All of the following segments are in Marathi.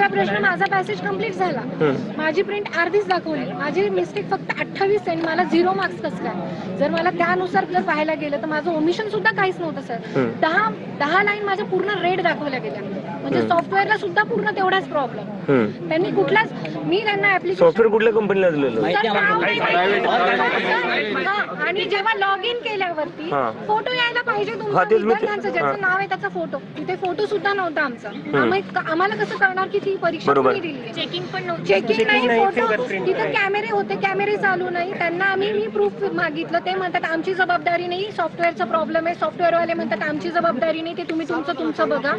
प्रश्न माझा पॅसेज कंप्लीट झाला, माझी प्रिंट अर्धीच दाखवली, माझी मिस्टेक फक्त 28 आहे, मला 0 मार्क्स कसं काय? जर मला त्यानुसार जर पाहायला गेलं तर माझं ओमिशन सुद्धा काहीच नव्हतं सर. 10 लाईन माझ्या पूर्ण रेड दाखवल्या गेल्या, म्हणजे सॉफ्टवेअरला सुद्धा पूर्ण तेवढाच प्रॉब्लेम. त्यांनी कुठलाच, मी त्यांना ऍप्लिकेशन सॉफ्टवेअर कुठल्या कंपनीला दिलेलं? आणि जेव्हा लॉग इन केल्यावरती फोटो यायला पाहिजे तुमचा विद्यार्थ्यांचं ज्याचं नाव आहे त्याचा फोटो, तिथे फोटो सुद्धा नव्हता आमचा. आम्हाला कसं करणार की ती परीक्षा कोणी दिली? चेकिंग पण नव्हतं, चेकिंग नाही, फोटो तिथे कॅमेरे होते, कॅमेरे चालू नाही. त्यांना मी प्रूफ मागितलं, ते म्हणतात आमची जबाबदारी नाही, सॉफ्टवेअरचा प्रॉब्लेम आहे. सॉफ्टवेअरवाले म्हणतात आमची जबाबदारी नाही, ते तुम्ही तुमचं बघा.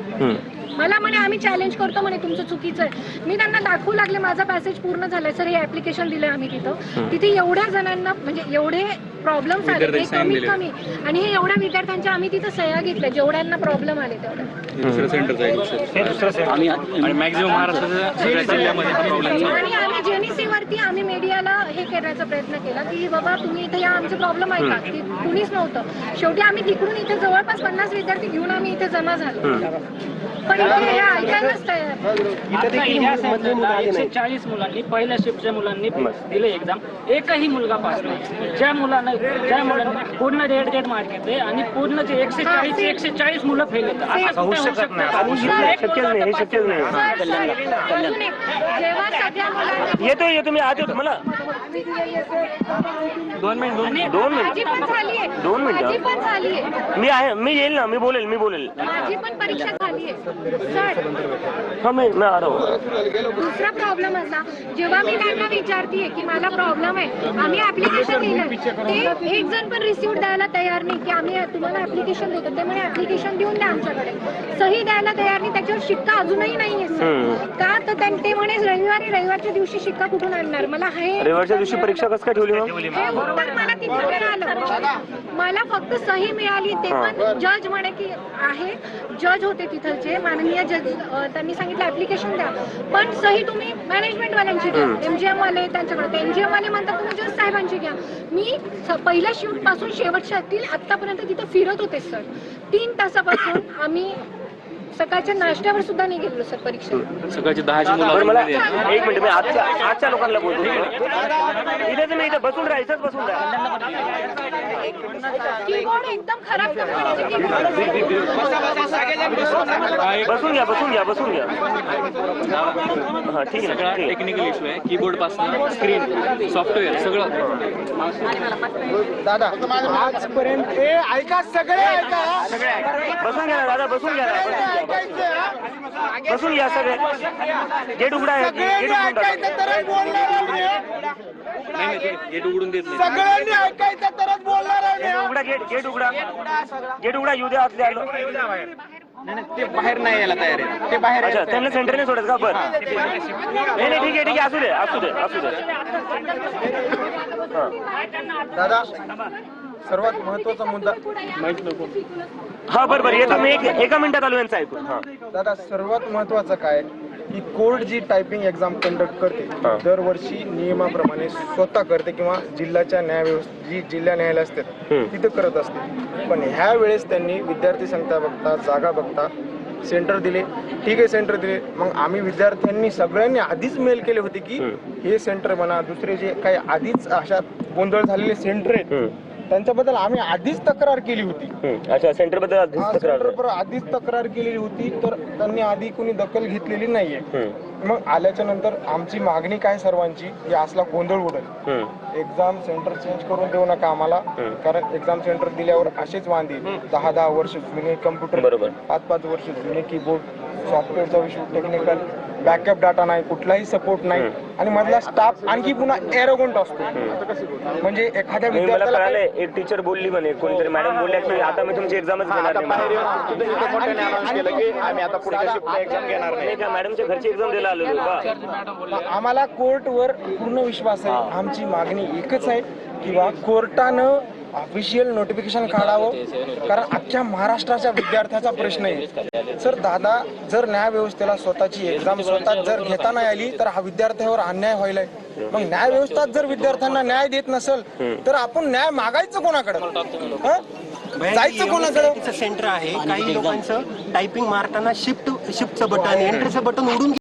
मला म्हणे आम्ही चॅलेंज करतो म्हणे, तुमचं चुकीचं आहे. मी त्यांना दाखवू लागले माझा पॅसेज पूर्ण झालाय सर, हे ऍप्लिकेशन दिलंय आम्ही तिथे एवढ्या जणांना, म्हणजे एवढे प्रॉब्लेम्स आले कमीत कमी, आणि हे एवढ्या विद्यार्थ्यांच्या आम्ही तिथे सह्या घेतल्या जेवढ्यांना प्रॉब्लेम आले तेवढ्या. आणि आम्ही जेनीसी वरती आम्ही मीडियाला हे करण्याचा प्रयत्न केला की बाबा तुम्ही इथे या, आमचे प्रॉब्लेम ऐका. की कुणीच नव्हतं. शेवटी आम्ही तिकडून इथे जवळपास 50 विद्यार्थी घेऊन आम्ही इथे जमा झालो, पण इथे हे ऐकायलाच तयार. 140 मुलांनी, पहिल्या शिफ्टच्या मुलांनी दिले एक्झाम, एकही मुलगा पास नाही. ज्या मुलांना पूर्ण रेड मार्क येते आणि पूर्ण जे 140 मुलं फेल येतात. असं होऊ शकत नाही, शक्य नाही, हे शक्य नाही. जेव्हा सगळ्या मुलांना येतो मी आत येतो. मला 2 मिनिट माझी पण झालीये, 2 मिनिट माझी पण झालीये, मी येईल ना, मी बोलेल. माझी पण परीक्षा झालीये सर. हा मी आ रहा हूं. दुसरा प्रॉब्लेम असा, जेव्हा मी त्यांना विचारतीये की मला प्रॉब्लेम आहे, आम्ही ऍप्लिकेशन दिलं, ते एक जण पण रिसिव्ह द्यायला तयार नाही की आम्ही तुम्हाला ऍप्लिकेशन देतो. ते म्हणे ऍप्लिकेशन देऊन द्या आमच्याकडे, सही द्यायला तयार नाही. त्याच्यावर शिक्का अजूनही नाहीये सर. का तर ते म्हणे रविवारच्या दिवशी शिक्का कुठून आणणार? मला हे रविवारच्या दिवशी परीक्षा कसं काय ठेवली? हे उत्तर मला तिथे मिळालं, मला फक्त सही मिळाली. ते पण जज म्हणे की आहे, जज होते तिथलचे माननीय जज, त्यांनी सांगितलं ऍप्लिकेशन द्या, पण सही तुम्ही मॅनेजमेंट वाल्यांची घ्या. MGM वाले त्यांच्याकडे, MGM वाले म्हणतात तुम्ही जज साहेबांची घ्या. मी पहिल्या शिफ्ट पासून शेवटच्या आतापर्यंत तिथे फिरत होते सर. 3 तासापासून आम्ही सकाळच्या नाश्त्यावर सुद्धा नाही गेलो सर परीक्षा. सकाळची 10ची मुलं. मला 1 मिनिट, मी आजच्या लोकांना बोलतो. इथे बसून राहायचंच, बसून राहा. कीबोर्ड एकदम खराब बसून घ्या. हा ठीक आहे. टेक्निकल इश्यू आहे, कीबोर्ड पासून स्क्रीन, सॉफ्टवेअर सगळं. दादा आजपर्यंत ऐका, सगळे ऐका, बसून घ्या दादा, बसून घ्या सगळे. गेट उघडा आहे, गेट उघडून देत नाही. सगळ्यांनी ऐकायचं तरच बोलणार आहे. गेट उघडा, येऊ द्या आतले आलो. ते बाहेर नाही यायला तयार आहे, ते बाहेर. अच्छा, त्यांना सेंटरने सोडत का? बरं, नाही, ठीक आहे, असू दे. दादा सर्वात महत्वाचा मुद्दा, हा बरोबर येतो मी, एका मिनिटात आलो यांचं ऐकून. दादा सर्वात महत्वाचं काय की कोर्ट जी टायपिंग एक्झाम कंडक्ट करते दरवर्षी नियमाप्रमाणे स्वतः करते किंवा जिल्ह्याच्या जी जिल्हा न्यायालय असतात तिथे करत असते. पण ह्या वेळेस त्यांनी विद्यार्थी संख्या बघता, जागा बघता सेंटर दिले. ठीक आहे, सेंटर दिले. मग आम्ही विद्यार्थ्यांनी सगळ्यांनी आधीच मेल केले होते की हे सेंटर म्हणा, दुसरे जे काही आधीच अशा गोंधळ झालेले सेंटर आहेत त्यांच्याबद्दल आम्ही आधीच तक्रार केली होती. अच्छा, सेंटर बद्दल आधीच तक्रार केलेली होती, तर त्यांनी आधी कोणी दखल घेतलेली नाहीये. मग आल्याच्या नंतर आमची मागणी काय सर्वांची, की असला गोंधळ उडेल, एक्झाम सेंटर चेंज करून देऊ नका आम्हाला. कारण एक्झाम सेंटर दिल्यावर असेच वांदे, 10 वर्ष जुने कम्प्युटर, 5 वर्ष जुने कीबोर्ड, सॉफ्टवेअरचा विषय, टेक्निकल बॅकअप डाटा नाही, कुठलाही सपोर्ट नाही, आणि मधला स्टाफ आणखी पुन्हा एरोगंट असतो. म्हणजे एखाद्या विद्यार्थ्याला एक टीचर बोलली म्हणे, कोणतरी मॅडम बोलल्या की आता मी तुमची एक्झामच घेणार नाही. आम्ही आता पुढच्या एक्झाम घेणार नाही. त्या मॅडमच्या घरची एक्झाम द्यायला आलेलो. आम्हाला कोर्टवर पूर्ण विश्वास आहे. आमची मागणी एकच आहे की कोर्टानं ऑफिशियल नोटिफिकेशन काढावं, कारण अख्ख्या महाराष्ट्राच्या विद्यार्थ्याचा प्रश्न आहे. सर दादा, जर न्याय व्यवस्थेला स्वतःची एक्झाम स्वतः जर घेता नाही आली तर हा विद्यार्थ्यावर अन्याय व्हायलाय. मग न्याय व्यवस्था जर विद्यार्थ्यांना न्याय देत नसेल तर आपण न्याय मागायचं कोणाकडे, जायचं कोणाकडे? सेंटर आहे, काही लोकांचं टायपिंग मारताना शिफ्टचं बटन, एंटरचं बटन उडून